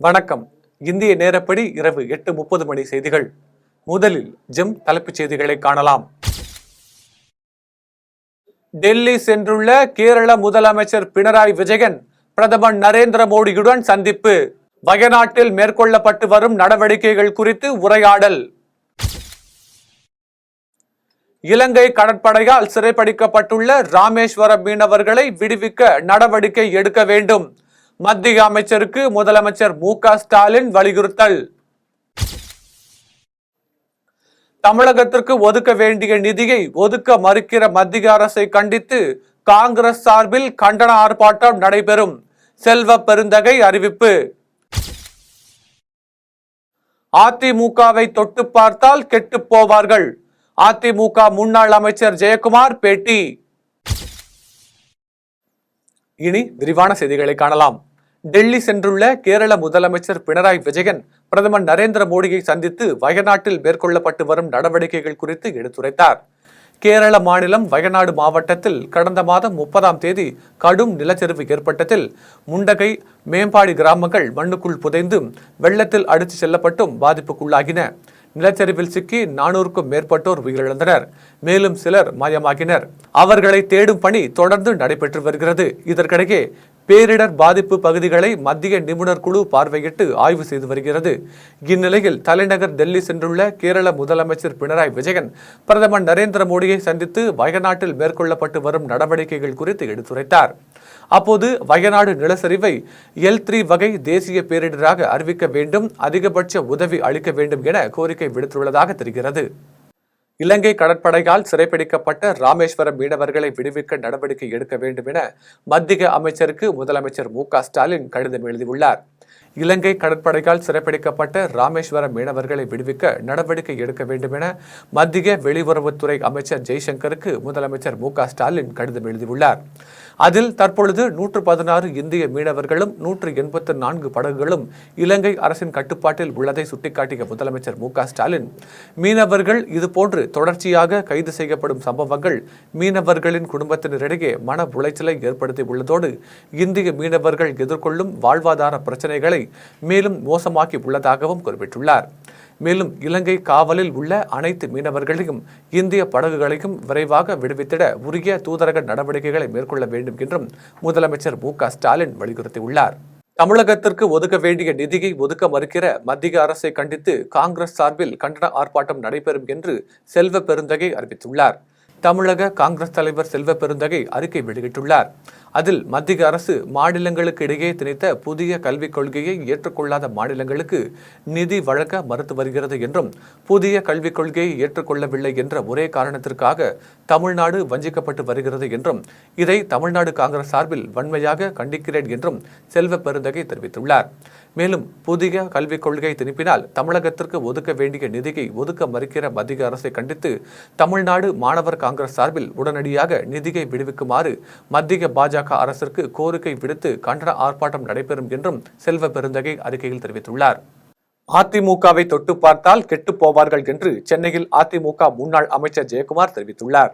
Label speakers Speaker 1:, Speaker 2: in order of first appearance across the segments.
Speaker 1: வணக்கம். இந்திய நேரப்படி இரவு 8:30 மணி செய்திகள். முதலில் தலைப்புச் செய்திகளை காணலாம். டெல்லி சென்றுள்ள கேரள முதலமைச்சர் பினராயி விஜயன் பிரதமர் நரேந்திர மோடியுடன் சந்திப்பு. வயநாட்டில் மேற்கொள்ளப்பட்டு வரும் நடவடிக்கைகள் குறித்து உரையாடல். இலங்கை கடற்படையால் சிறைப்பிடிக்கப்பட்டுள்ள ராமேஸ்வரம் மீனவர்களை விடுவிக்க நடவடிக்கை எடுக்க வேண்டும். மத்திய அமைச்சருக்கு முதலமைச்சர் மு.க. ஸ்டாலின் வலியுறுத்தல். தமிழகத்திற்கு ஒதுக்க வேண்டிய நிதியை ஒதுக்க மறுக்கிற மத்திய அரசை கண்டித்து காங்கிரஸ் சார்பில் கண்டன ஆர்ப்பாட்டம் நடைபெறும். செல்வ பெருந்தகை அறிவிப்பு. அதிமுகவை தொட்டு பார்த்தால் கெட்டு போவார்கள். அதிமுக முன்னாள் அமைச்சர் ஜெயக்குமார் பேட்டி. இனி விரிவான செய்திகளை காணலாம். டெல்லி சென்றுள்ள கேரள முதலமைச்சர் பினராயி விஜயன் பிரதமர் நரேந்திர மோடியை சந்தித்து வயநாட்டில் மேற்கொள்ளப்பட்டு வரும் நடவடிக்கைகள் குறித்து எடுத்துரைத்தார். கேரள மாநிலம் வயநாடு மாவட்டத்தில் கடந்த மாதம் 30ஆம் தேதி கடும் நிலச்சரிவு ஏற்பட்டதில் முண்டகை, மேம்பாடி கிராமங்கள் மண்ணுக்குள் புதைந்து வெள்ளத்தில் அடித்து செல்லப்பட்டும் பாதிப்புக்குள்ளாகின. நிலச்சரிவில் சிக்கி 400க்கும் மேற்பட்டோர் உயிரிழந்தனர். மேலும் சிலர் மாயமாகினர். அவர்களை தேடும் பணி தொடர்ந்து நடைபெற்று வருகிறது. இதற்கிடையே பேரிடர் பாதிப்பு பகுதிகளை மத்திய நிபுணர் குழு பார்வையிட்டு ஆய்வு செய்து வருகிறது. இந்நிலையில் தலைநகர் டெல்லி சென்றுள்ள கேரள முதலமைச்சர் பினராயி விஜயன் பிரதமர் நரேந்திர மோடியை சந்தித்து வயநாட்டில் மேற்கொள்ளப்பட்டு வரும் நடவடிக்கைகள் குறித்து எடுத்துரைத்தார். அப்போது வயநாடு நிலச்சரிவை L3 வகை தேசிய பேரிடராக அறிவிக்க வேண்டும், அதிகபட்ச உதவி அளிக்க வேண்டும் என கோரிக்கை விடுத்துள்ளதாக தெரிகிறது. இலங்கை கடற்படையால் சிறைப்பிடிக்கப்பட்ட ராமேஸ்வரம் மீனவர்களை விடுவிக்க நடவடிக்கை எடுக்க வேண்டும் என மத்திய அமைச்சருக்கு முதலமைச்சர் மு.க. ஸ்டாலின் கடிதம் எழுதியுள்ளார். இலங்கை கடற்படையால் சிறைப்பிடிக்கப்பட்ட ராமேஸ்வரம் மீனவர்களை விடுவிக்க நடவடிக்கை எடுக்க வேண்டும் என மத்திய வெளியுறவுத்துறை அமைச்சர் ஜெய்சங்கருக்கு முதலமைச்சர் மு.க. ஸ்டாலின் கடிதம் எழுதியுள்ளார். அதில் தற்பொழுது 116 இந்திய மீனவர்களும் 184 படகுகளும் இலங்கை அரசின் கட்டுப்பாட்டில் உள்ளதை சுட்டிக்காட்டிய முதலமைச்சர் மு.க. ஸ்டாலின் மீனவர்கள் இதுபோன்று தொடர்ச்சியாக கைது செய்யப்படும் சம்பவங்கள் மீனவர்களின் குடும்பத்தினரிடையே மன உளைச்சலை ஏற்படுத்தி உள்ளதோடு இந்திய மீனவர்கள் எதிர்கொள்ளும் வாழ்வாதார பிரச்சனைகளை மேலும் மோசமாக்கி உள்ளதாகவும் குறிப்பிட்டுள்ளார். மேலும் இலங்கை காவலில் உள்ள அனைத்து மீனவர்களையும் இந்திய படகுகளையும் விரைவாக விடுவித்திட உரிய தூதரக நடவடிக்கைகளை மேற்கொள்ள வேண்டும் என்றும் முதலமைச்சர் மு.க. ஸ்டாலின் வலியுறுத்தியுள்ளார். தமிழகத்திற்கு ஒதுக்க வேண்டிய நிதியை ஒதுக்க மறுக்கிற மத்திய அரசை கண்டித்து காங்கிரஸ் சார்பில் கண்டன ஆர்ப்பாட்டம் நடைபெறும் என்று செல்வ பெருந்தகை அறிவித்துள்ளார். தமிழக காங்கிரஸ் தலைவர் செல்வ பெருந்தகை அறிக்கை வெளியிட்டுள்ளார். அதில் மத்திய அரசு மாநிலங்களுக்கு இடையே திணித்த புதிய கல்விக் கொள்கையை ஏற்றுக்கொள்ளாத மாநிலங்களுக்கு நிதி வழங்க மறுத்து வருகிறது என்றும், புதிய கல்விக் கொள்கையை ஏற்றுக்கொள்ளவில்லை என்ற ஒரே காரணத்திற்காக தமிழ்நாடு வஞ்சிக்கப்பட்டு வருகிறது என்றும், இதை தமிழ்நாடு காங்கிரஸ் சார்பில் வன்மையாக கண்டிக்கிறேன் என்றும் செல்வ பெருந்தகை தெரிவித்துள்ளார். மேலும் புதிய கல்விக் கொள்கை திணிப்பினால் தமிழகத்திற்கு ஒதுக்க வேண்டிய நிதியை ஒதுக்க மறுக்கிற மத்திய அரசை கண்டித்து தமிழ்நாடு மாணவர் காங்கிரஸ் சார்பில் உடனடியாக நிதியை விடுவிக்குமாறு மத்திய பாஜக அரசிற்கு கோரிக்கை விடுத்து கண்டன ஆர்ப்பாட்டம் நடைபெறும் என்றும் செல்வ பெருந்தகை அறிக்கையில் தெரிவித்துள்ளார். அதிமுகவை தொட்டு பார்த்தால் கெட்டு போவார்கள் என்று சென்னையில் அதிமுக முன்னாள் அமைச்சர் ஜெயக்குமார் தெரிவித்துள்ளார்.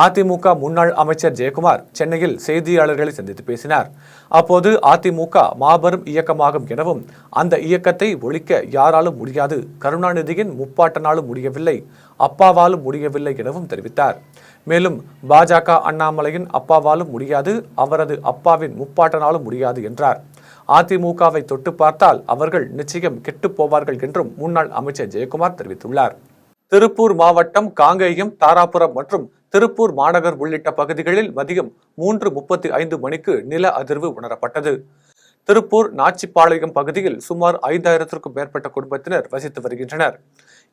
Speaker 1: அதிமுக முன்னாள் அமைச்சர் ஜெயக்குமார் சென்னையில் செய்தியாளர்களை சந்தித்து பேசினார். அப்போது அதிமுக மாபெரும் இயக்கமாகும் எனவும், அந்த இயக்கத்தை ஒழிக்க யாராலும் முடியாது, கருணாநிதியின் முப்பாட்டனாலும் முடியவில்லை, அப்பாவாலும் முடியவில்லை எனவும் தெரிவித்தார். மேலும் பாஜக அண்ணாமலையின் அப்பாவாலும் முடியாது, அவரது அப்பாவின் முப்பாட்டனாலும் முடியாது என்றார். அதிமுகவை தொட்டு பார்த்தால் அவர்கள் நிச்சயம் கெட்டு போவார்கள் என்றும் முன்னாள் அமைச்சர் ஜெயக்குமார் தெரிவித்துள்ளார். திருப்பூர் மாவட்டம் காங்கேயம், தாராபுரம் மற்றும் திருப்பூர் மாநகர் உள்ளிட்ட பகுதிகளில் மதியம் 3:35 மணிக்கு நில அதிர்வு உணரப்பட்டது. திருப்பூர் நாச்சிப்பாளையம் பகுதியில் சுமார் 5000க்கும் மேற்பட்ட குடும்பத்தினர் வசித்து வருகின்றனர்.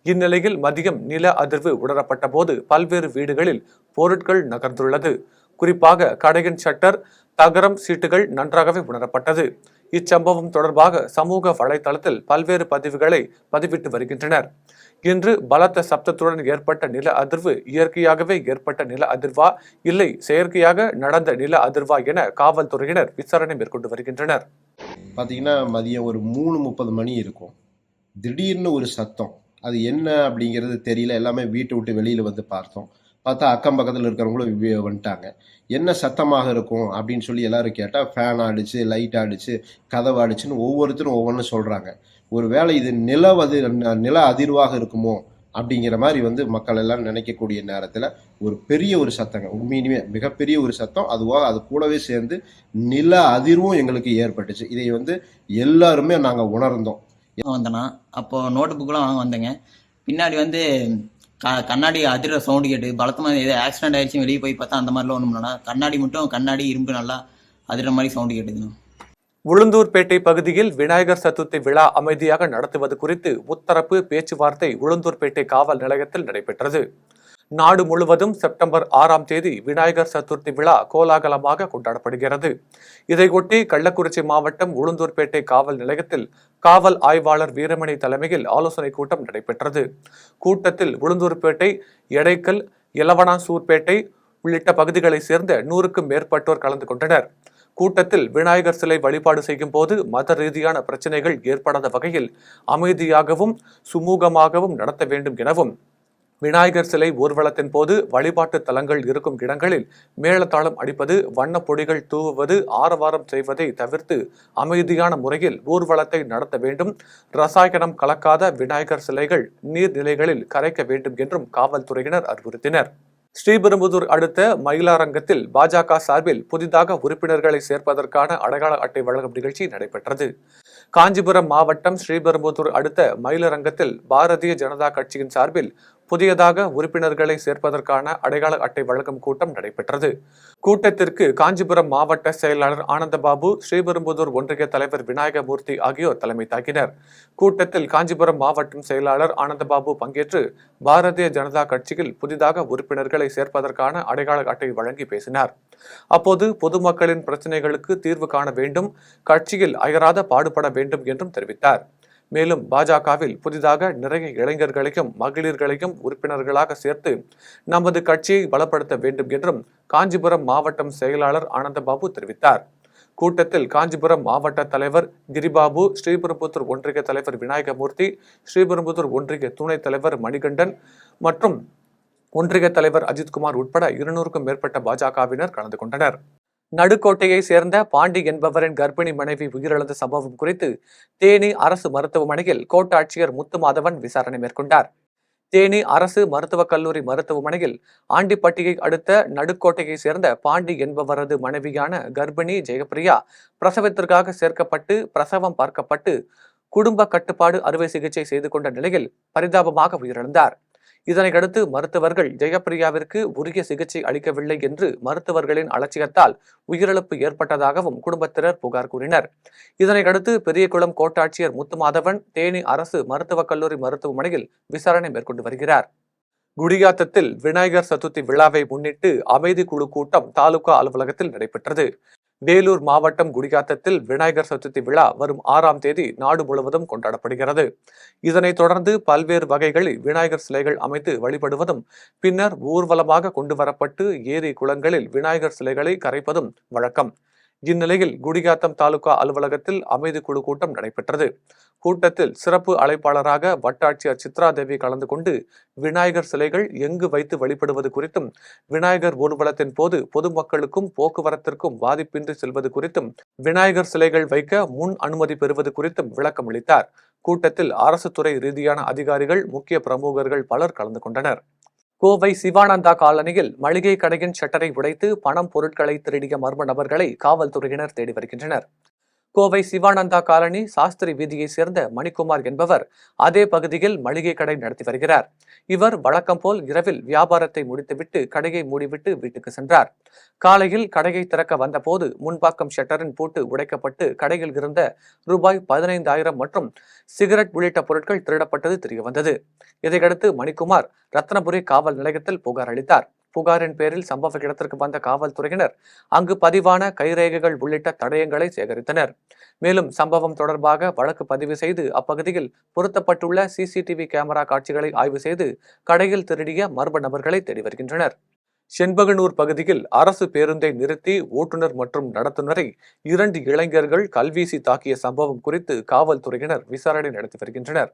Speaker 1: இந்நிலையில் மதியம் நில அதிர்வு உணரப்பட்ட போது பல்வேறு வீடுகளில் பொருட்கள் நகர்ந்துள்ளது. குறிப்பாக கடையின் ஷட்டர், தகரம் சீட்டுகள் நன்றாகவே உணரப்பட்டது. இச்சம்பவம் தொடர்பாக சமூக வலைதளத்தில் பல்வேறு பதிவுகளை பதிவிட்டு வருகின்றனர். இன்று பலத்த சப்தத்துடன் ஏற்பட்ட நில அதிர்வு இயற்கையாகவே ஏற்பட்ட நில அதிர்வா, இல்லை செயற்கையாக நடந்த நில அதிர்வா என காவல்துறையினர் விசாரணை மேற்கொண்டு வருகின்றனர்.
Speaker 2: பார்த்தீங்கன்னா மதியம் ஒரு 3:30 மணி இருக்கும். திடீர்னு ஒரு சத்தம், அது என்ன அப்படிங்கிறது தெரியல. எல்லாமே வீட்டை விட்டு வெளியில் வந்து பார்த்தோம். பார்த்தா அக்கம் பக்கத்தில் இருக்கிறவங்களும் வந்துட்டாங்க. என்ன சத்தமாக இருக்கும் அப்படின்னு சொல்லி எல்லாரும் கேட்டால், ஃபேன் ஆடிச்சு, லைட் ஆடிச்சு, கதவு ஆடிச்சுன்னு ஒவ்வொருத்தரும் ஒவ்வொன்று சொல்கிறாங்க. ஒரு வேளை இது நில அதிர்வாக இருக்குமோ அப்படிங்கிற மாதிரி வந்து மக்கள் எல்லாம் நினைக்கக்கூடிய நேரத்தில் ஒரு பெரிய ஒரு சத்தங்க, உண்மையிலுமே மிகப்பெரிய ஒரு சத்தம். அதுவாக அது கூடவே சேர்ந்து நில அதிர்வும் எங்களுக்கு ஏற்பட்டுச்சு. இதை வந்து எல்லாருமே நாங்கள் உணர்ந்தோம்.
Speaker 3: வந்தேன்னா அப்போ நோட்டு புக்கெலாம் வாங்க வந்தேங்க. பின்னாடி வந்து கண்ணாடி அதிர சவுண்டு கேட்டு பலத்தமாக ஏதோ ஆக்சிடென்ட் ஆயிடுச்சு வெளியே போய் பார்த்தா அந்த மாதிரிலாம் ஒன்றும் இல்லைனா கண்ணாடி இரும்பு நல்லா அதிர மாதிரி சவுண்டு கேட்டுதுங்க.
Speaker 1: உளுந்தூர்பேட்டை பகுதியில் விநாயகர் சதுர்த்தி விழா அமைதியாக நடத்துவது குறித்து முத்தரப்பு பேச்சுவார்த்தை உளுந்தூர்பேட்டை காவல் நிலையத்தில் நடைபெற்றது. நாடு முழுவதும் செப்டம்பர் 6ஆம் தேதி விநாயகர் சதுர்த்தி விழா கோலாகலமாக கொண்டாடப்படுகிறது. இதையொட்டி கள்ளக்குறிச்சி மாவட்டம் உளுந்தூர்பேட்டை காவல் நிலையத்தில் காவல் ஆய்வாளர் வீரமணி தலைமையில் ஆலோசனை கூட்டம் நடைபெற்றது. கூட்டத்தில் உளுந்தூர்பேட்டை, எடைக்கல், எலவனாசூர்பேட்டை உள்ளிட்ட பகுதிகளைச் சேர்ந்த 100க்கும் மேற்பட்டோர் கலந்து கொண்டனர். கூட்டத்தில் விநாயகர் சிலை வழிபாடு செய்யும் போது மத ரீதியான பிரச்சனைகள் ஏற்படாத வகையில் அமைதியாகவும் சுமூகமாகவும் நடத்த வேண்டும் எனவும், விநாயகர் சிலை ஊர்வலத்தின் போது வழிபாட்டு தலங்கள் இருக்கும் இடங்களில் மேளதாளம் அடிப்பது, வண்ண பொடிகள் தூவுவது, ஆரவாரம் செய்வதை தவிர்த்து அமைதியான முறையில் ஊர்வலத்தை நடத்த வேண்டும். ரசாயனம் கலக்காத விநாயகர் சிலைகள் நீர்நிலைகளில் கரைக்க வேண்டும் என்றும் காவல்துறையினர் அறிவுறுத்தினர். ஸ்ரீபெரும்புதூர் அடுத்த மயிலாரங்கத்தில் பாஜக சார்பில் புதிதாக உறுப்பினர்களை சேர்ப்பதற்கான அடையாள அட்டை வழங்கும் நிகழ்ச்சி நடைபெற்றது. காஞ்சிபுரம் மாவட்டம் ஸ்ரீபெரும்புதூர் அடுத்த மயிலரங்கத்தில் பாரதிய ஜனதா கட்சியின் சார்பில் புதியதாக உறுப்பினர்களை சேர்ப்பதற்கான அடையாள அட்டை வழங்கும் கூட்டம் நடைபெற்றது. கூட்டத்திற்கு காஞ்சிபுரம் மாவட்ட செயலாளர் ஆனந்தபாபு, ஸ்ரீபெரும்புதூர் ஒன்றிய தலைவர் விநாயகமூர்த்தி ஆகியோர் தலைமை தாங்கினர். கூட்டத்தில் காஞ்சிபுரம் மாவட்டம் செயலாளர் ஆனந்தபாபு பங்கேற்று பாரதிய ஜனதா கட்சியில் புதிதாக உறுப்பினர்களை சேர்ப்பதற்கான அடையாள அட்டை வழங்கி பேசினார். அப்போது பொதுமக்களின் பிரச்சனைகளுக்கு தீர்வு காண வேண்டும், கட்சியில் அயராத பாடுபட வேண்டும் என்றும் தெரிவித்தார். மேலும் பாஜகவில் புதிதாக நிறைய இளைஞர்களையும் மகளிர்களையும் உறுப்பினர்களாக சேர்த்து நமது கட்சியை பலப்படுத்த வேண்டும் என்றும் காஞ்சிபுரம் மாவட்டம் செயலாளர் ஆனந்தபாபு தெரிவித்தார். கூட்டத்தில் காஞ்சிபுரம் மாவட்ட தலைவர் கிரிபாபு, ஸ்ரீபெரும்புதூர் ஒன்றிய தலைவர் விநாயகமூர்த்தி, ஸ்ரீபெரும்புதூர் ஒன்றிய துணைத் தலைவர் மணிகண்டன் மற்றும் ஒன்றிய தலைவர் அஜித்குமார் உட்பட 200க்கும் மேற்பட்ட பாஜகவினர் கலந்து கொண்டனர். நடுக்கோட்டையை சேர்ந்த பாண்டி என்பவரின் கர்ப்பிணி மனைவி உயிரிழந்த சம்பவம் குறித்து தேனி அரசு மருத்துவமனையில் கோட்டாட்சியர் முத்துமாதவன் விசாரணை மேற்கொண்டார். தேனி அரசு மருத்துவக் கல்லூரி மருத்துவமனையில் ஆண்டிப்பட்டியை அடுத்த நடுக்கோட்டையை சேர்ந்த பாண்டி என்பவரது மனைவியான கர்ப்பிணி ஜெயப்பிரியா பிரசவத்திற்காக சேர்க்கப்பட்டு பிரசவம் பார்க்கப்பட்டு குடும்ப கட்டுப்பாடு அறுவை சிகிச்சை செய்து கொண்ட நிலையில் பரிதாபமாக உயிரிழந்தார். இதனையடுத்து மருத்துவர்கள் ஜெயப்பிரியாவிற்கு உரிய சிகிச்சை அளிக்கவில்லை என்று மருத்துவர்களின் அலட்சியத்தால் உயிரிழப்பு ஏற்பட்டதாகவும் குடும்பத்தினர் புகார் கூறினர். இதனையடுத்து பெரியகுளம் கோட்டாட்சியர் முத்துமாதவன் தேனி அரசு மருத்துவக் கல்லூரி மருத்துவமனையில் விசாரணை மேற்கொண்டு வருகிறார். குடியாத்தத்தில் விநாயகர் சதுர்த்தி விழாவை முன்னிட்டு அமைதி குழு கூட்டம் தாலுகா அலுவலகத்தில் நடைபெற்றது. வேலூர் மாவட்டம் குடியாத்தத்தில் விநாயகர் சதுர்த்தி விழா வரும் 6ஆம் தேதி நாடு முழுவதும் கொண்டாடப்படுகிறது. இதனைத் தொடர்ந்து பல்வேறு வகைகளில் விநாயகர் சிலைகள் அமைத்து வழிபடுவதும், பின்னர் ஊர்வலமாக கொண்டு வரப்பட்டு ஏரி குளங்களில் விநாயகர் சிலைகளை கரைப்பதும் வழக்கம். இந்நிலையில் குடியாத்தம் தாலுகா அலுவலகத்தில் அமைதி குழு கூட்டம் நடைபெற்றது. கூட்டத்தில் சிறப்பு அழைப்பாளராக வட்டாட்சியர் சித்ரா தேவி கலந்து கொண்டு விநாயகர் சிலைகள் எங்கு வைத்து வழிபடுவது குறித்தும், விநாயகர் ஊர்வலத்தின் போது பொதுமக்களுக்கும் போக்குவரத்திற்கும் பாதிப்பின்றி செல்வது குறித்தும், விநாயகர் சிலைகள் வைக்க முன் அனுமதி பெறுவது குறித்தும் விளக்கம் அளித்தார். கூட்டத்தில் அரசு துறை ரீதியான அதிகாரிகள், முக்கிய பிரமுகர்கள் பலர் கலந்து கொண்டனர். கோவை சிவானந்தா காலனியில் மளிகை கடையின் ஷட்டரை உடைத்து பணம், பொருட்களை திருடிய மர்ம நபர்களை காவல்துறையினர் தேடி வருகின்றனர். கோவை சிவானந்தா காலனி சாஸ்திரி வீதியை சேர்ந்த மணிக்குமார் என்பவர் அதே பகுதியில் மளிகை கடை நடத்தி வருகிறார். இவர் வழக்கம் போல் இரவில் வியாபாரத்தை முடித்துவிட்டு கடையை மூடிவிட்டு வீட்டுக்கு சென்றார். காலையில் கடையை திறக்க வந்தபோது முன்பாக்கம் ஷட்டரின் பூட்டு உடைக்கப்பட்டு கடையில் இருந்த ரூபாய் 15,000 மற்றும் சிகரெட் உள்ளிட்ட பொருட்கள் திருடப்பட்டது தெரியவந்தது. இதையடுத்து மணிக்குமார் ரத்னபுரி காவல் நிலையத்தில் புகார் அளித்தார். புகாரின் பேரில் சம்பவ இடத்திற்கு வந்த காவல்துறையினர் அங்கு பதிவான கைரேகைகள் உள்ளிட்ட தடயங்களை சேகரித்தனர். மேலும் சம்பவம் தொடர்பாக வழக்கு பதிவு செய்து அப்பகுதியில் பொருத்தப்பட்டுள்ள சிசிடிவி கேமரா காட்சிகளை ஆய்வு செய்து கடையில் திருடிய மர்ம நபர்களை தேடி வருகின்றனர். செண்பகனூர் பகுதியில் அரசு பேருந்தை நிறுத்தி ஓட்டுநர் மற்றும் நடத்துனரை 2 இளைஞர்கள் கல்வீசி தாக்கிய சம்பவம் குறித்து காவல்துறையினர் விசாரணை நடத்தி வருகின்றனர்.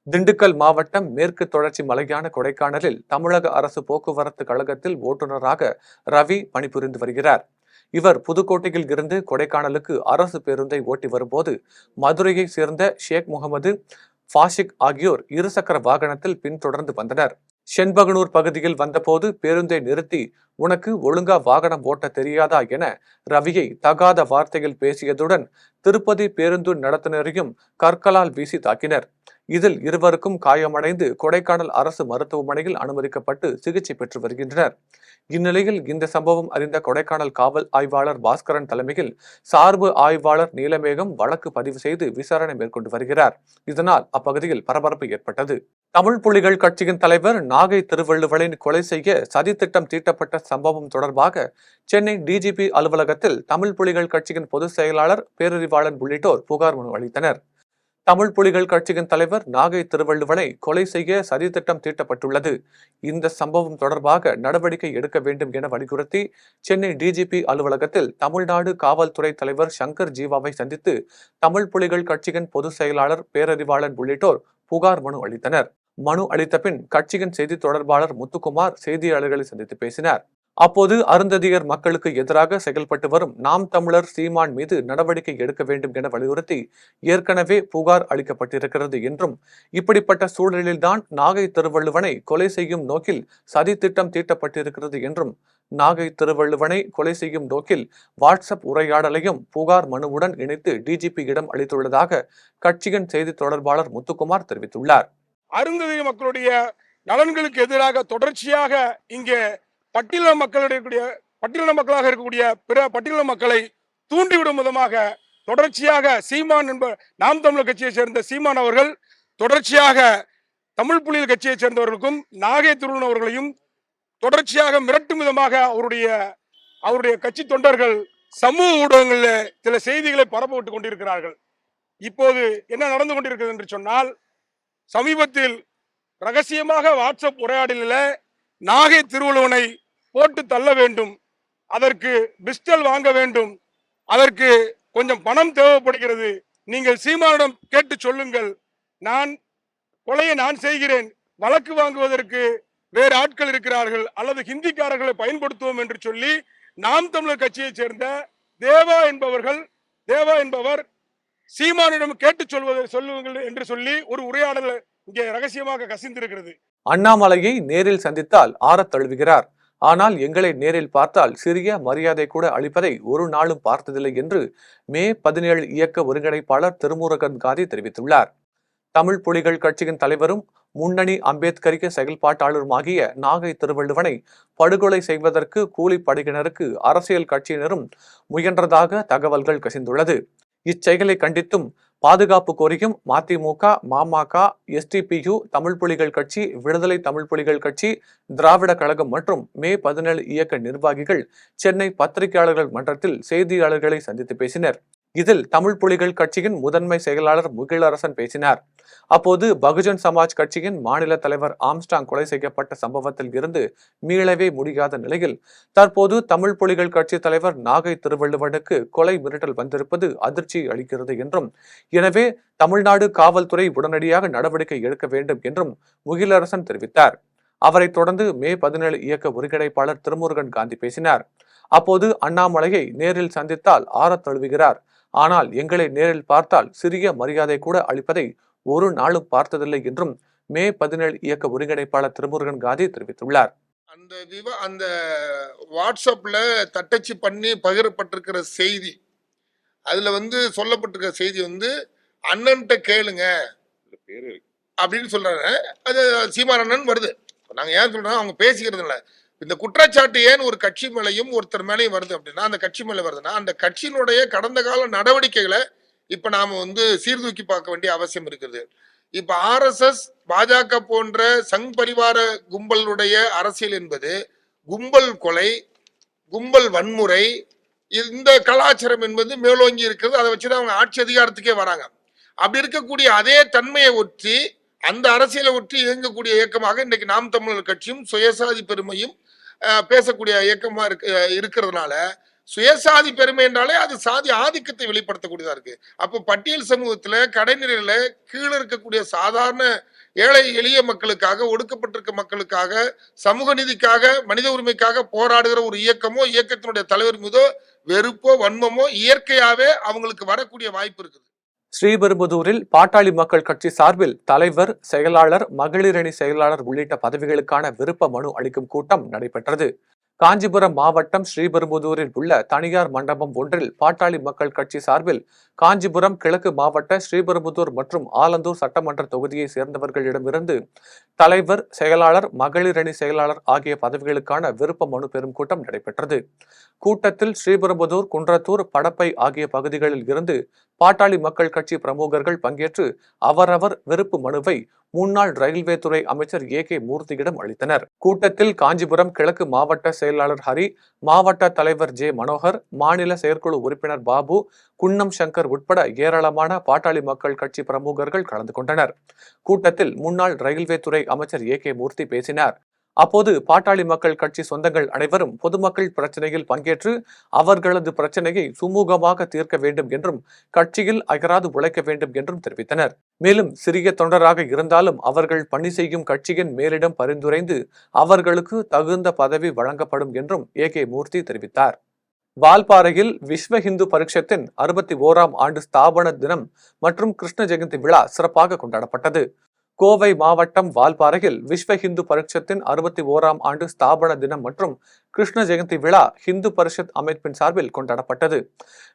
Speaker 1: திண்டுக்கல் மாவட்டம் மேற்கு தொடர்ச்சி மலையான கொடைக்கானலில் தமிழக அரசு போக்குவரத்து கழகத்தில் ஓட்டுநராக ரவி பணிபுரிந்து வருகிறார். இவர் புதுக்கோட்டையில் இருந்து கொடைக்கானலுக்கு அரசு பேருந்தை ஓட்டி வரும்போது மதுரையை சேர்ந்த ஷேக் முகமது ஃபாஷிக் ஆகியோர் இருசக்கர வாகனத்தில் பின்தொடர்ந்து வந்தனர். செண்பகனூர் பகுதியில் வந்தபோது பேருந்தை நிறுத்தி, உனக்கு ஒழுங்கா வாகனம் ஓட்ட தெரியாதா என ரவியை தகாத வார்த்தையில் பேசியதுடன் திருப்பதி பேருந்து நடத்துனரையும் கற்களால் வீசி தாக்கினர். இதில் இருவருக்கும் காயமடைந்து கொடைக்கானல் அரசு மருத்துவமனையில் அனுமதிக்கப்பட்டு சிகிச்சை பெற்று வருகின்றனர். இந்நிலையில் இந்த சம்பவம் அறிந்த கொடைக்கானல் காவல் ஆய்வாளர் பாஸ்கரன் தலைமையில் சார்பு ஆய்வாளர் நீலமேகம் வழக்கு பதிவு செய்து விசாரணை மேற்கொண்டு வருகிறார். இதனால் அப்பகுதியில் பரபரப்பு ஏற்பட்டது. தமிழ் புலிகள் கட்சியின் தலைவர் நாகை திருவள்ளுவனின் கொலை செய்ய சதித்திட்டம் தீட்டப்பட்ட சம்பவம் தொடர்பாக சென்னை டிஜிபி அலுவலகத்தில் தமிழ் புலிகள் கட்சியின் பொதுச் செயலாளர் பேரறிவாளன் உள்ளிட்டோர் புகார் மனு அளித்தனர். தமிழ் புலிகள் கட்சியின் தலைவர் நாகை திருவள்ளுவனை கொலை செய்ய சதித்திட்டம் தீட்டப்பட்டுள்ளது. இந்த சம்பவம் தொடர்பாக நடவடிக்கை எடுக்க வேண்டும் என வலியுறுத்தி சென்னை டிஜிபி அலுவலகத்தில் தமிழ்நாடு காவல்துறை தலைவர் சங்கர் ஜீவாவை சந்தித்து தமிழ் புலிகள் கட்சியின் பொதுச் செயலாளர் பேரறிவாளன் உள்ளிட்டோர் புகார் மனு அளித்தனர். மனு அளித்த பின் கட்சியின் செய்தி தொடர்பாளர் முத்துக்குமார் செய்தியாளர்களை சந்தித்து பேசினார். அப்போது அருந்ததியர் மக்களுக்கு எதிராக செயல்பட்டு வரும் நாம் தமிழர் சீமான் மீது நடவடிக்கை எடுக்க வேண்டும் என வலியுறுத்தி ஏற்கனவே புகார் அளிக்கப்பட்டிருக்கிறது என்றும், இப்படிப்பட்ட சூழலில்தான் நாகை திருவள்ளுவனை கொலை செய்யும் நோக்கில் சதி திட்டம் தீட்டப்பட்டிருக்கிறது என்றும், நாகை திருவள்ளுவனை கொலை செய்யும் நோக்கில் வாட்ஸ்அப் உரையாடலையும் புகார் மனுவுடன் இணைத்து டிஜிபியிடம் அளித்துள்ளதாக கட்சியின் செய்தி தொடர்பாளர் முத்துக்குமார் தெரிவித்துள்ளார்.
Speaker 4: அருந்ததியர் மக்களுடைய நலன்களுக்கு எதிராக தொடர்ச்சியாக இங்கே பட்டியல மக்களாக இருக்கக்கூடிய பிற பட்டியல மக்களை தூண்டிவிடும் விதமாக தொடர்ச்சியாக சீமான் நாம் தமிழர் கட்சியை சேர்ந்த சீமான் அவர்கள் தொடர்ச்சியாக தமிழ் புலிகள் கட்சியை சேர்ந்தவர்களுக்கும் நாகை திருவள்ளுவன் அவர்களையும் தொடர்ச்சியாக மிரட்டும் விதமாக அவருடைய கட்சி தொண்டர்கள் சமூக ஊடகங்களில் சில செய்திகளை பரப்பவிட்டுக் கொண்டிருக்கிறார்கள். இப்போது என்ன நடந்து கொண்டிருக்கிறது என்று சொன்னால், சமீபத்தில் ரகசியமாக வாட்ஸ்அப் உரையாடலில் நாகை திருவள்ளுவனை போட்டு தள்ள வேண்டும், அதற்கு பிஸ்டல் வாங்க வேண்டும், அதற்கு கொஞ்சம் பணம் தேவைப்படுகிறது, நீங்கள் சீமானிடம் கேட்டு சொல்லுங்கள், கொலையை நான் செய்கிறேன், வழக்கு வாங்குவதற்கு வேறு ஆட்கள் இருக்கிறார்கள் அல்லது ஹிந்திக்காரர்களை பயன்படுத்துவோம் என்று சொல்லி நாம் தமிழர் கட்சியை சேர்ந்த தேவா என்பவர் சீமானிடம் கேட்டு சொல்லுங்கள் என்று சொல்லி ஒரு உரையாடல் இங்கே ரகசியமாக கசிந்திருக்கிறது.
Speaker 1: அண்ணாமலையை நேரில் சந்தித்தால் ஆறத் தழுவுகிறார், ஆனால் எங்களை நேரில் பார்த்தால் சிறிய மரியாதை கூட அளிப்பதை ஒரு நாளும் பார்த்ததில்லை என்று மே 17 இயக்க ஒருங்கிணைப்பாளர் திருமுருகன் காந்தி தெரிவித்துள்ளார். தமிழ் புலிகள் கட்சியின் தலைவரும் முன்னணி அம்பேத்கரிய செயல்பாட்டாளருமாகிய நாகை திருவள்ளுவனை படுகொலை செய்வதற்கு கூலிப்படையினருக்கு அரசியல் கட்சியினரும் முயன்றதாக தகவல்கள் கசிந்துள்ளது. இச்செயலை கண்டித்தும் பாதுகாப்பு கோரியும் மதிமுக, மாமக, எஸ்டிபியு, தமிழ் புலிகள் கட்சி, விடுதலை தமிழ் புலிகள் கட்சி, திராவிட கழகம் மற்றும் மே 17 இயக்க நிர்வாகிகள் சென்னை பத்திரிகையாளர்கள் மன்றத்தில் செய்தியாளர்களை சந்தித்து பேசினர். இதில் தமிழ் புலிகள் கட்சியின் முதன்மை செயலாளர் முகிலரசன் பேசினார். அப்போது பகுஜன் சமாஜ் கட்சியின் மாநில தலைவர் ஆம்ஸ்டாங் கொலை செய்யப்பட்ட சம்பவத்தில் இருந்து மீளவே முடியாத நிலையில் தற்போது தமிழ் புலிகள் கட்சி தலைவர் நாகை திருவள்ளுவனுக்கு கொலை மிரட்டல் வந்திருப்பது அதிர்ச்சி அளிக்கிறது என்றும், எனவே தமிழ்நாடு காவல்துறை உடனடியாக நடவடிக்கை எடுக்க வேண்டும் என்றும் முகிலரசன் தெரிவித்தார். அவரை தொடர்ந்து மே 17 இயக்க ஒருங்கிணைப்பாளர் திருமுருகன் காந்தி பேசினார். அப்போது அண்ணாமலையை நேரில் சந்தித்தால் ஆறத் தழுவுகிறார், ஆனால் எங்களை நேரில் பார்த்தால் சிறிய மரியாதை கூட அளிப்பதை ஒரு நாளும் பார்த்ததில்லை என்றும் மே 17 இயக்க ஒருங்கிணைப்பாளர் திருமுருகன் காந்தி தெரிவித்துள்ளார்.
Speaker 5: அந்த வாட்ஸ்அப்ல தட்டச்சு பண்ணி பகிரப்பட்டிருக்கிற செய்தி, அதுல சொல்லப்பட்டிருக்கிற செய்தி அண்ணன்ட்ட கேளுங்க அப்படின்னு சொல்றாங்க. அது சீமான் அண்ணன் வருது. நாங்க ஏன் சொல்றோம், அவங்க பேசிக்கிறது இல்லை. இந்த குற்றச்சாட்டு ஏன் ஒரு கட்சி மேலையும் ஒருத்தர் மேலையும் வருது அப்படின்னா, அந்த கட்சி மேல வருதுன்னா அந்த கட்சியினுடைய கடந்த கால நடவடிக்கைகளை இப்ப நாம சீர்தூக்கி பார்க்க வேண்டிய அவசியம் இருக்குது. இப்ப RSS, பாஜக போன்ற சங் பரிவார கும்பலுடைய அரசியல் என்பது கும்பல் கொலை, கும்பல் வன்முறை, இந்த கலாச்சாரம் என்பது மேலோங்கி இருக்கிறது. அதை வச்சுதான் அவங்க ஆட்சி அதிகாரத்துக்கே வராங்க. அப்படி இருக்கக்கூடிய அதே தன்மையை ஒற்றி, அந்த அரசியலை ஒற்றி இயங்கக்கூடிய இயக்கமாக இன்றைக்கு நாம் தமிழர் கட்சியும் சுயசாதி பெருமையும் பேசக்கூடிய இயக்கமா இருக்கிறதுனால, சுயசாதி பெருமை என்றாலே அது சாதி ஆதிக்கத்தை வெளிப்படுத்தக்கூடியதா இருக்கு. அப்போ பட்டியல் சமூகத்துல கடைநிலையில கீழே இருக்கக்கூடிய சாதாரண ஏழை எளிய மக்களுக்காக, ஒடுக்கப்பட்டிருக்க மக்களுக்காக, சமூக நீதிக்காக, மனித உரிமைக்காக போராடுகிற ஒரு இயக்கமோ இயக்கத்தினுடைய தலைவர் மீதோ வெறுப்போ வன்மமோ இயற்கையாவே அவங்களுக்கு வரக்கூடிய வாய்ப்பு இருக்குது.
Speaker 1: ஸ்ரீபெரும்புதூரில் பாட்டாளி மக்கள் கட்சி சார்பில் தலைவர், செயலாளர், மகளிரணி செயலாளர் உள்ளிட்ட பதவிகளுக்கான விருப்ப மனு அளிக்கும் கூட்டம் நடைபெற்றது. காஞ்சிபுரம் மாவட்டம் ஸ்ரீபெரும்புதூரில் உள்ள தனியார் மண்டபம் ஒன்றில் பாட்டாளி மக்கள் கட்சி சார்பில் காஞ்சிபுரம் கிழக்கு மாவட்ட ஸ்ரீபெரும்புதூர் மற்றும் ஆலந்தூர் சட்டமன்ற தொகுதியை சேர்ந்தவர்களிடமிருந்து தலைவர், செயலாளர், மகளிரணி செயலாளர் ஆகிய பதவிகளுக்கான விருப்ப மனு பெறும் கூட்டம் நடைபெற்றது. கூட்டத்தில் ஸ்ரீபெரும்புதூர், குன்றத்தூர், படப்பை ஆகிய பகுதிகளில் இருந்து பாட்டாளி மக்கள் கட்சி பிரமுகர்கள் பங்கேற்று அவரவர் விருப்பு மனுவை முன்னாள் ரயில்வே துறை அமைச்சர் ஏ.கே. மூர்த்தியிடம் அளித்தனர். கூட்டத்தில் காஞ்சிபுரம் கிழக்கு மாவட்ட செயலாளர் ஹரி, மாவட்ட தலைவர் ஜே. மனோகர், மாநில செயற்குழு உறுப்பினர் பாபு, குன்னம் சங்கர் உட்பட ஏராளமான பாட்டாளி மக்கள் கட்சி பிரமுகர்கள் கலந்து கொண்டனர். கூட்டத்தில் முன்னாள் ரயில்வே துறை அமைச்சர் ஏ.கே. மூர்த்தி பேசினார். அப்போது பாட்டாளி மக்கள் கட்சி சொந்தங்கள் அனைவரும் பொதுமக்கள் பிரச்சனையில் பங்கேற்று அவர்களது பிரச்சனையை சுமூகமாக தீர்க்க வேண்டும் என்றும் கட்சியில் அயராது உழைக்க வேண்டும் என்றும் தெரிவித்தனர். மேலும் சிறிய தொண்டராக இருந்தாலும் அவர்கள் பணி செய்யும் கட்சியின் மேலிடம் பரிந்துரைந்து அவர்களுக்கு தகுந்த பதவி வழங்கப்படும் என்றும் ஏ.கே. மூர்த்தி தெரிவித்தார். வால்பாறையில் விஸ்வ இந்து பரிஷத்தின் 61ஆம் ஆண்டு ஸ்தாபன தினம் மற்றும் கிருஷ்ண ஜெயந்தி விழா சிறப்பாக கொண்டாடப்பட்டது. கோவை மாவட்டம் வால்பாறையில் விஸ்வ இந்து பரிஷத்தின் 61ஆம் ஆண்டு ஸ்தாபன தினம் மற்றும் கிருஷ்ண ஜெயந்தி விழா இந்து பரிஷத் அமைப்பின் சார்பில் கொண்டாடப்பட்டது.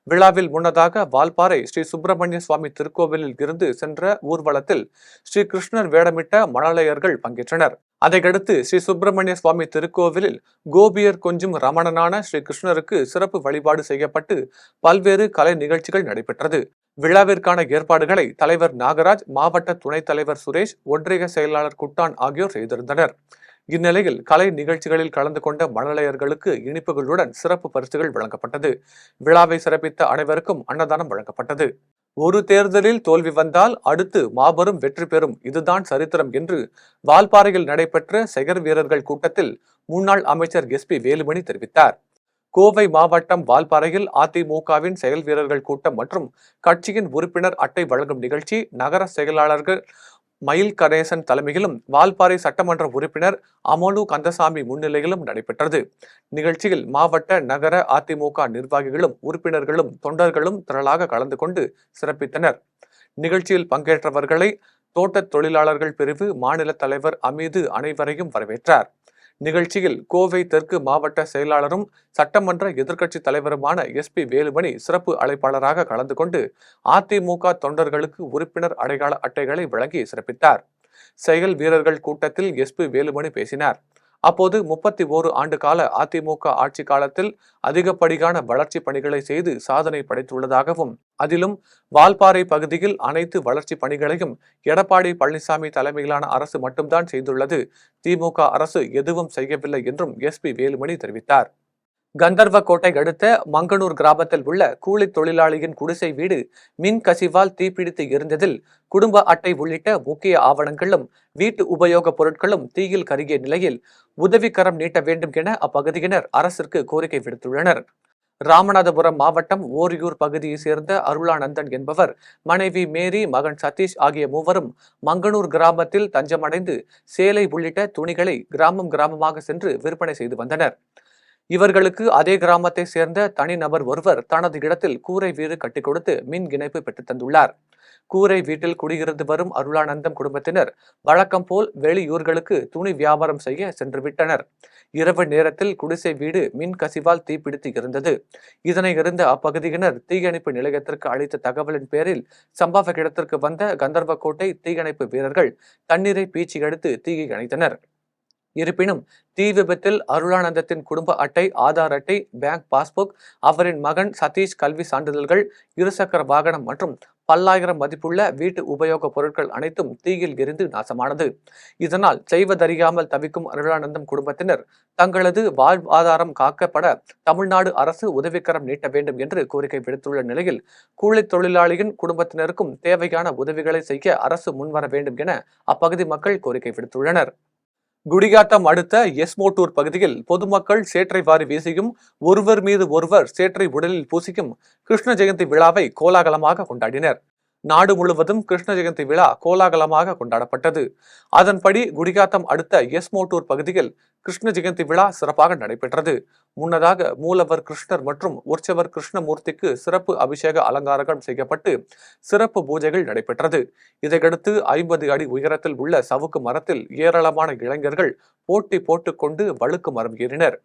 Speaker 1: விழாவில் முன்னதாக வால்பாறை ஸ்ரீ சுப்பிரமணிய சுவாமி திருக்கோவிலில் இருந்து சென்ற ஊர்வலத்தில் ஸ்ரீ கிருஷ்ணர் வேடமிட்ட மழலையர்கள் பங்கேற்றனர். அதையடுத்து ஸ்ரீ சுப்பிரமணிய சுவாமி திருக்கோவிலில் கோபியர் கொஞ்சும் ரமணனான ஸ்ரீ கிருஷ்ணருக்கு சிறப்பு வழிபாடு செய்யப்பட்டு பல்வேறு கலை நிகழ்ச்சிகள் நடைபெற்றது. விழாவிற்கான ஏற்பாடுகளை தலைவர் நாகராஜ், மாவட்ட துணைத் தலைவர் சுரேஷ், ஒன்றிய செயலாளர் குட்டான் ஆகியோர் செய்திருந்தனர். இந்நிலையில் கலை நிகழ்ச்சிகளில் கலந்து கொண்ட மழலையர்களுக்கு இனிப்புகளுடன் சிறப்பு பரிசுகள் வழங்கப்பட்டது. விழாவை சிறப்பித்த அனைவருக்கும் அன்னதானம் வழங்கப்பட்டது. ஒரு தேர்தலில் தோல்வி வந்தால் அடுத்து மாபெரும் வெற்றி பெறும், இதுதான் சரித்திரம் என்று வால்பாறையில் நடைபெற்ற செயற் வீரர்கள் கூட்டத்தில் முன்னாள் அமைச்சர் எஸ்.பி. வேலுமணி தெரிவித்தார். கோவை மாவட்டம் வால்பாறையில் அதிமுகவின் செயல் வீரர்கள் கூட்டம் மற்றும் கட்சியின் உறுப்பினர் அட்டை வழங்கும் நிகழ்ச்சி நகர செயலாளர்கள் மயில் கணேசன் தலைமையிலும் வால்பாறை சட்டமன்ற உறுப்பினர் அமலு கந்தசாமி முன்னிலையிலும் நடைபெற்றது. நிகழ்ச்சியில் மாவட்ட, நகர அதிமுக நிர்வாகிகளும் உறுப்பினர்களும் தொண்டர்களும் திரளாக கலந்து கொண்டு சிறப்பித்தனர். நிகழ்ச்சியில் பங்கேற்றவர்களை தோட்ட தொழிலாளர்கள் பிரிவு மாநில தலைவர் அமீது அனைவரையும் வரவேற்றார். நிகழ்ச்சியில் கோவை தெற்கு மாவட்ட செயலாளரும் சட்டமன்ற எதிர்க்கட்சி தலைவருமான எஸ்.பி. வேலுமணி சிறப்பு அழைப்பாளராக கலந்து கொண்டு அதிமுக தொண்டர்களுக்கு உறுப்பினர் அடையாள அட்டைகளை வழங்கி சிறப்பித்தார். செயல் வீரர்கள் கூட்டத்தில் எஸ்.பி. வேலுமணி பேசினார். அப்போது 31 ஆண்டு கால அதிமுக ஆட்சி காலத்தில் அதிகப்படியான வளர்ச்சி பணிகளை செய்து சாதனை படைத்துள்ளதாகவும் அதிலும் வால்பாறை பகுதியில் அனைத்து வளர்ச்சி பணிகளையும் எடப்பாடி பழனிசாமி தலைமையிலான அரசு மட்டும்தான் செய்துள்ளது, திமுக அரசு எதுவும் செய்யவில்லை என்றும் எஸ்.பி. வேலுமணி தெரிவித்தார். கந்தர்வக்கோட்டை அடுத்த மங்கனூர் கிராமத்தில் உள்ள கூலி தொழிலாளியின் குடிசை வீடு மின் கசிவால் தீப்பிடித்து எரிந்ததில் குடும்ப அட்டை உள்ளிட்ட முக்கிய ஆவணங்களும் வீட்டு உபயோகப் பொருட்களும் தீயில் கருகிய நிலையில் உதவிக்கரம் நீட்ட வேண்டும் என அப்பகுதியினர் அரசிற்கு கோரிக்கை விடுத்துள்ளனர். ராமநாதபுரம் மாவட்டம் ஓரியூர் பகுதியை சேர்ந்த அருளானந்தன் என்பவர் மனைவி மேரி, மகன் சதீஷ் ஆகிய மூவரும் மங்கனூர் கிராமத்தில் தஞ்சமடைந்து சேலை உள்ளிட்ட துணிகளை கிராமமாக சென்று விற்பனை செய்து வந்தனர். இவர்களுக்கு அதே கிராமத்தை சேர்ந்த தனிநபர் ஒருவர் தனது இடத்தில் கூரை வீடு கட்டிக் கொடுத்து மின் இணைப்பு பெற்றுத் தந்துள்ளார். கூரை வீட்டில் குடியிருந்து வரும் அருளானந்தம் குடும்பத்தினர் வழக்கம் போல் வெளியூர்களுக்கு துணி வியாபாரம் செய்ய சென்று விட்டனர். இரவு நேரத்தில் குடிசை வீடு மின் கசிவால் தீப்பிடித்து இருந்தது. இதனை அறிந்த அப்பகுதியினர் தீயணைப்பு நிலையத்திற்கு அளித்த தகவலின் பேரில் சம்பவ இடத்திற்கு வந்த கந்தர்வக்கோட்டை தீயணைப்பு வீரர்கள் தண்ணீரை பீச்சி எடுத்து தீயை அணைத்தனர். இருப்பினும் தீ விபத்தில் அருளானந்தத்தின் குடும்ப அட்டை, ஆதார் அட்டை, பேங்க் பாஸ்புக், அவரின் மகன் சதீஷ் கல்வி சான்றிதழ்கள், இருசக்கர வாகனம் மற்றும் பல்லாயிரம் மதிப்புள்ள வீட்டு உபயோக பொருட்கள் அனைத்தும் தீயில் எரிந்து நாசமானது. இதனால் செய்வதறியாமல் தவிக்கும் அருளானந்தம் குடும்பத்தினர் தங்களது வாழ்வாதாரம் காக்கப்பட தமிழ்நாடு அரசு உதவிக்கரம் நீட்ட வேண்டும் என்று கோரிக்கை விடுத்துள்ள நிலையில் கூலி தொழிலாளியின் குடும்பத்தினருக்கும் தேவையான உதவிகளை செய்ய அரசு முன்வர வேண்டும் என அப்பகுதி மக்கள் கோரிக்கை விடுத்துள்ளனர். குடியாத்தம் அடுத்த எஸ்மோட்டூர் பகுதியில் பொதுமக்கள் சேற்றை வாரி வீசியும் ஒருவர் மீது ஒருவர் சேற்றை உடலில் பூசியும் கிருஷ்ண ஜெயந்தி விழாவை கோலாகலமாக கொண்டாடினர். நாடு முழுவதும் கிருஷ்ண ஜெயந்தி விழா கோலாகலமாக கொண்டாடப்பட்டது. அதன்படி குடியாத்தம் அடுத்த எஸ்மோட்டூர் பகுதியில் கிருஷ்ண ஜெயந்தி விழா சிறப்பாக நடைபெற்றது. முன்னதாக மூலவர் கிருஷ்ணர் மற்றும் உற்சவர் கிருஷ்ணமூர்த்திக்கு சிறப்பு அபிஷேக அலங்காரங்கள் செய்யப்பட்டு சிறப்பு பூஜைகள் நடைபெற்றது. இதையடுத்து 50 அடி உயரத்தில் உள்ள சவுக்கு மரத்தில் ஏராளமான இளைஞர்கள் போட்டி போட்டுக்கொண்டு வழுக்கு மரம் ஏறினர்.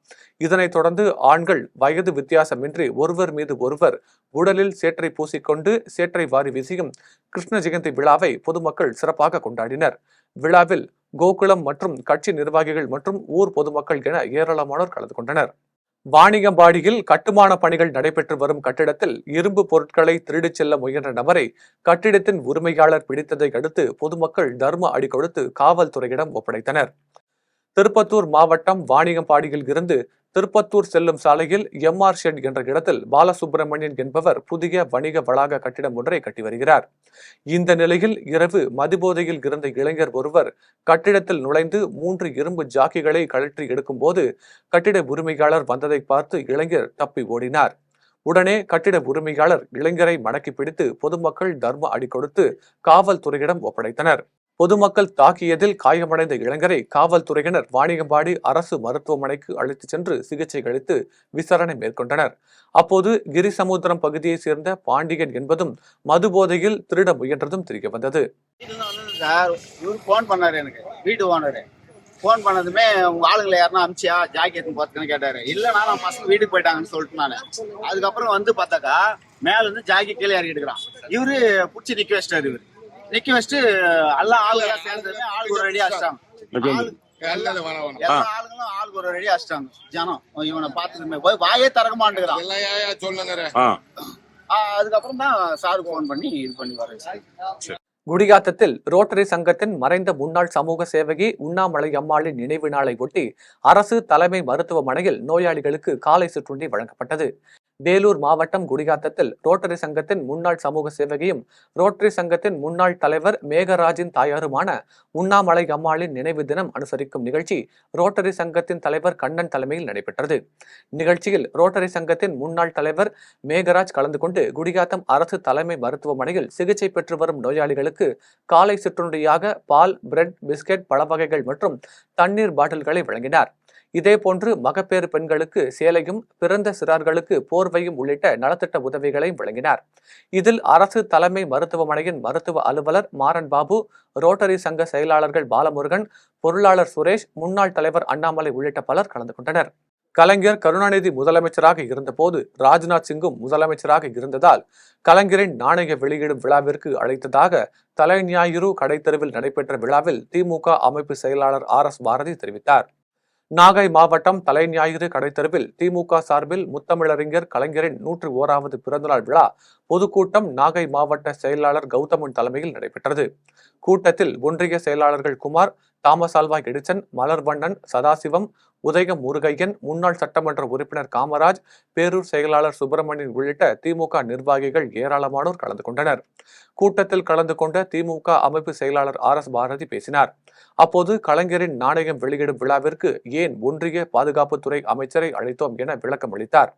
Speaker 1: இதனைத் தொடர்ந்து ஆண்கள் வயது வித்தியாசமின்றி ஒருவர் மீது ஒருவர் உடலில் சேற்றை பூசிக்கொண்டு சேற்றை வாரி வீசியும் கிருஷ்ண ஜெயந்தி விழாவை பொதுமக்கள் சிறப்பாக கொண்டாடினர். விழாவில் கோகுலம் மற்றும் கட்சி நிர்வாகிகள் மற்றும் ஊர் பொதுமக்கள் என ஏராளமானோர் கலந்து கொண்டனர். வாணியம்பாடியில் கட்டுமான பணிகள் நடைபெற்று வரும் கட்டிடத்தில் இரும்பு பொருட்களை திருடிச் செல்ல முயன்ற நபரை கட்டிடத்தின் உரிமையாளர் பிடித்ததை அடுத்து பொதுமக்கள் தர்ம அடி கொடுத்து காவல்துறையிடம் ஒப்படைத்தனர். திருப்பத்தூர் மாவட்டம் வாணியம்பாடியில் இருந்து திருப்பத்தூர் செல்லும் சாலையில் எம்ஆர் ஷெட் என்ற இடத்தில் பாலசுப்பிரமணியன் என்பவர் புதிய வணிக வளாக கட்டிடம் ஒன்றை கட்டி வருகிறார். இந்த நிலையில் இரவு மதுபோதையில் இருந்த இளைஞர் ஒருவர் கட்டிடத்தில் நுழைந்து 3 இரும்பு ஜாக்கிகளை கழற்றி எடுக்கும் போது கட்டிட உரிமையாளர் வந்ததை பார்த்து இளைஞர் தப்பி ஓடினார். உடனே கட்டிட உரிமையாளர் இளைஞரை மடக்கி பிடித்து பொதுமக்கள் தர்ம அடி கொடுத்து காவல்துறையிடம் ஒப்படைத்தனர். பொதுமக்கள் தாக்கியதில் காயமடைந்த இளைஞரை காவல்துறையினர் வாணியம்பாடி அரசு மருத்துவமனைக்கு அழைத்துச் சென்று சிகிச்சை அளித்து விசாரணை மேற்கொண்டனர். அப்போது கிரிசமுத்திரம் பகுதியைச் சேர்ந்த பாண்டியன் என்பதும் மதுபோதையில் திருட முயன்றதும் தெரியவந்தது.
Speaker 6: போன் பண்ணாரு, எனக்கு வீட்டு ஓனரு போன் பண்ணதுமே உங்க ஆளுங்களை யாருன்னா அமிச்சியா ஜாக்கெட் போறதுக்குன்னு கேட்டாரு. இல்லைன்னா நான் பசங்க வீட்டுக்கு போயிட்டாங்கன்னு சொல்லிட்டு நானு அதுக்கப்புறம் வந்து பார்த்தாக்கா மேல இருந்து ஜாக்கெட் கீழே இறக்கி எடுக்கிறான். இவரு பிடிச்சி நிக்க வச்சிட்டாரு. இவரு நிக்க வச்சுட்டு எல்லாம் ஆளுங்க சேர்ந்து ஆளுக்கு ஒரு ரெடி அடிச்சிட்டாங்க. எல்லா ஆளுங்களும் ஆளுக்கு ஒரு ரெடி அடிச்சிட்டாங்க. ஜனம் இவனை பார்த்துமே போய் வாயே திறக்க மாட்டேங்கிறான். அதுக்கப்புறம் தான் சாருக்கு போன் பண்ணி இது பண்ணி வர.
Speaker 1: குடியாத்தத்தில் ரோட்டரி சங்கத்தின் மறைந்த முன்னாள் சமூக சேவகி உண்ணாமலை அம்மாளின் நினைவு நாளை ஒட்டி அரசு தலைமை மருத்துவமனையில் நோயாளிகளுக்கு காலை சிற்றுண்டி வழங்கப்பட்டது. வேலூர் மாவட்டம் குடியாத்தத்தில் ரோட்டரி சங்கத்தின் முன்னாள் சமூக சேவகியும் ரோட்டரி சங்கத்தின் முன்னாள் தலைவர் மேகராஜின் தாயாருமான உண்ணாமலை அம்மாளின் நினைவு தினம் அனுசரிக்கும் நிகழ்ச்சி ரோட்டரி சங்கத்தின் தலைவர் கண்ணன் தலைமையில் நடைபெற்றது. நிகழ்ச்சியில் ரோட்டரி சங்கத்தின் முன்னாள் தலைவர் மேகராஜ் கலந்து கொண்டு குடியாத்தம் அரசு தலைமை மருத்துவமனையில் சிகிச்சை பெற்று வரும் நோயாளிகளுக்கு காலை சிற்றுண்டியாக பால், பிரெட், பிஸ்கெட், பழ வகைகள் மற்றும் தண்ணீர் பாட்டில்களை வழங்கினார். இதேபோன்று மகப்பேறு பெண்களுக்கு சேலையும், பிறந்த சிறார்களுக்கு போர்வையும் உள்ளிட்ட நலத்திட்ட உதவிகளையும் வழங்கினார். இதில் அரசு தலைமை மருத்துவமனையின் மருத்துவ அலுவலர் மாறன் பாபு, ரோட்டரி சங்க செயலாளர்கள் பாலமுருகன், பொருளாளர் சுரேஷ், முன்னாள் தலைவர் அண்ணாமலை உள்ளிட்ட பலர் கலந்து கொண்டனர். கலைஞர் கருணாநிதி முதலமைச்சராக இருந்தபோது ராஜ்நாத் சிங்கும் முதலமைச்சராக இருந்ததால் கலைஞரின் நாணய வெளியிடும் விழாவிற்கு அழைத்ததாக தலைஞாயிறு கடைத்தெருவில் நடைபெற்ற விழாவில் திமுக அமைப்பு செயலாளர் RS பாரதி தெரிவித்தார். நாகை மாவட்டம் தலைஞாயிறு கடைத்தெருவில் திமுக சார்பில் முத்தமிழறிஞர் கலைஞரின் 101வது பிறந்தநாள் விழா பொதுக்கூட்டம் நாகை மாவட்ட செயலாளர் கௌதமன் தலைமையில் நடைபெற்றது. கூட்டத்தில் ஒன்றிய செயலாளர்கள் Kumar, Thomas Alva Edison, Malarvannan, Sadasivam, Udhayam Murugaiyan, முன்னாள் சட்டமன்ற உறுப்பினர் காமராஜ், பேரூர் செயலாளர் சுப்பிரமணியன் உள்ளிட்ட திமுக நிர்வாகிகள் ஏராளமானோர் கலந்து கொண்டனர். கூட்டத்தில் கலந்து கொண்ட திமுக அமைப்பு செயலாளர் RS பாரதி பேசினார். அப்போது கலைஞரின் நாணயம் வெளியிடும் விழாவிற்கு ஏன் ஒன்றிய பாதுகாப்புத்துறை அமைச்சரை அழைத்தோம் என விளக்கம் அளித்தார்.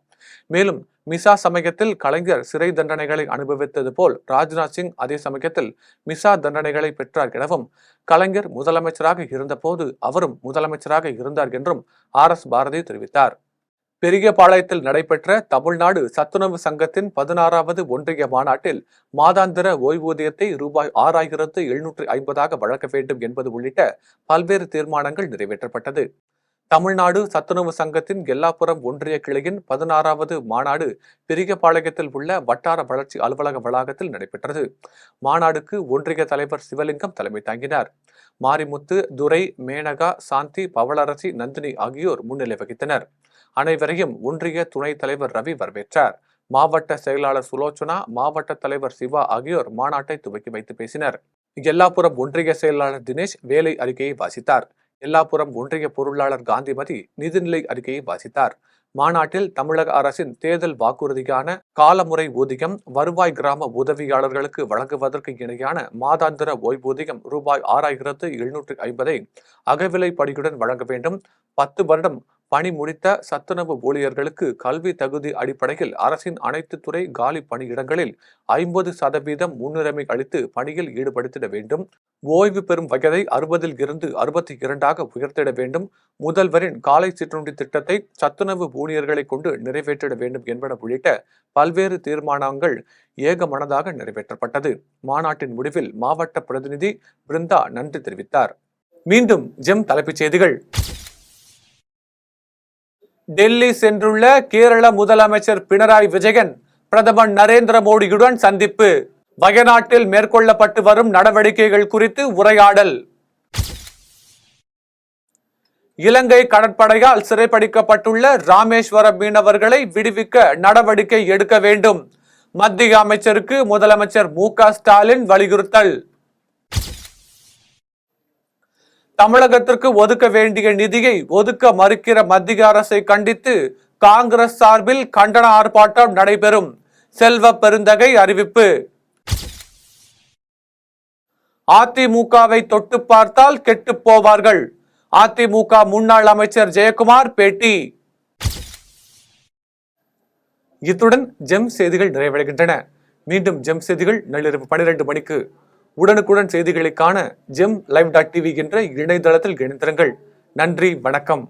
Speaker 1: மேலும் மிசா சமயத்தில் கலைஞர் சிறை தண்டனைகளை அனுபவித்தது போல் ராஜ்நாத் சிங் அதே சமயத்தில் மிசா தண்டனைகளை பெற்றார் எனவும், கலைஞர் முதலமைச்சராக இருந்தபோது அவரும் முதலமைச்சராக இருந்தார் என்றும் RS பாரதி தெரிவித்தார். பெரியபாளையத்தில் நடைபெற்ற தமிழ்நாடு சத்துணவு சங்கத்தின் 16வது ஒன்றிய மாநாட்டில் மாதாந்திர ஓய்வூதியத்தை ரூபாய் 6,750 வழங்க வேண்டும் என்பது உள்ளிட்ட பல்வேறு தீர்மானங்கள் நிறைவேற்றப்பட்டது. தமிழ்நாடு சத்துணவு சங்கத்தின் எல்லாப்புறம் ஒன்றிய கிளையின் 16வது மாநாடு பெரியபாளையத்தில் உள்ள வட்டார வளர்ச்சி அலுவலக வளாகத்தில் நடைபெற்றது. மாநாடுக்கு ஒன்றிய தலைவர் சிவலிங்கம் தலைமை தாங்கினார். மாரிமுத்து, துரை, மேனகா, சாந்தி, பவளரசி, நந்தினி ஆகியோர் முன்னிலை வகித்தனர். அனைவரையும் ஒன்றிய துணைத் தலைவர் ரவி வரவேற்றார். மாவட்ட செயலாளர் சுலோச்சனா, மாவட்ட தலைவர் சிவா ஆகியோர் மாநாட்டை துவக்கி வைத்து பேசினர். எல்லாப்புறம் ஒன்றிய செயலாளர் தினேஷ் வேலை அறிக்கையை வாசித்தார். எல்லாப்புறம் ஒன்றிய பொருளாளர் காந்திமதி நிதிநிலை அறிக்கையை வாசித்தார். மாநாட்டில் தமிழக அரசின் தேர்தல் வாக்குறுதியான காலமுறை ஊதியம், வருவாய் கிராம உதவியாளர்களுக்கு வழங்குவதற்கு இணையான மாதாந்திர ஓய்வூதியம் ரூபாய் 6,750 அகவிலைப்படியுடன் வழங்க வேண்டும், 10 வருடம் பணி முடித்த சத்துணவு ஊழியர்களுக்கு கல்வி தகுதி அடிப்படையில் அரசின் அனைத்து துறை காலி பணியிடங்களில் 50% முன்னுரிமை அளித்து பணியில் ஈடுபடுத்திட வேண்டும். ஓய்வு பெறும் வயதை 60 இருந்து 62 உயர்த்திட வேண்டும். முதல்வரின் காலை சிற்றுண்டி திட்டத்தை சத்துணவு ஊழியர்களை கொண்டு நிறைவேற்றிட வேண்டும் என்பன உள்ளிட்ட பல்வேறு தீர்மானங்கள் ஏகமனதாக நிறைவேற்றப்பட்டது. மாநாட்டின் முடிவில் மாவட்ட பிரதிநிதி பிருந்தா நன்றி தெரிவித்தார். மீண்டும் ஜெம் தலைப்புச் செய்திகள். டெல்லி சென்றுள்ள கேரள முதலமைச்சர் பினராயி விஜயன் பிரதமர் நரேந்திர மோடியுடன் சந்திப்பு. வயநாட்டில் மேற்கொள்ளப்பட்டு வரும் நடவடிக்கைகள் குறித்து உரையாடல். இலங்கை கடற்படையால் சிறைப்பிடிக்கப்பட்டுள்ள ராமேஸ்வரம் மீனவர்களை விடுவிக்க நடவடிக்கை எடுக்க வேண்டும். மத்திய அமைச்சருக்கு முதலமைச்சர் மு.க. ஸ்டாலின் வலியுறுத்தல். தமிழகத்திற்கு ஒதுக்க வேண்டிய நிதியை ஒதுக்க மறுக்கிற மத்திய அரசை கண்டித்து காங்கிரஸ் சார்பில் கண்டன ஆர்ப்பாட்டம் நடைபெறும். செல்வ பெருந்தகை அறிவிப்பு. அதிமுகவை தொட்டு பார்த்தால் கெட்டு போவார்கள். அதிமுக முன்னாள் அமைச்சர் ஜெயக்குமார் பேட்டி. இத்துடன் ஜெம் செய்திகள் நிறைவடைகின்றன. மீண்டும் ஜெம் செய்திகள் நள்ளிரவு 12 மணிக்கு. உடனுக்குடன் செய்திகளை காண GemLive.tv என்ற இணையதளத்தில் இணைந்திருங்கள். நன்றி, வணக்கம்.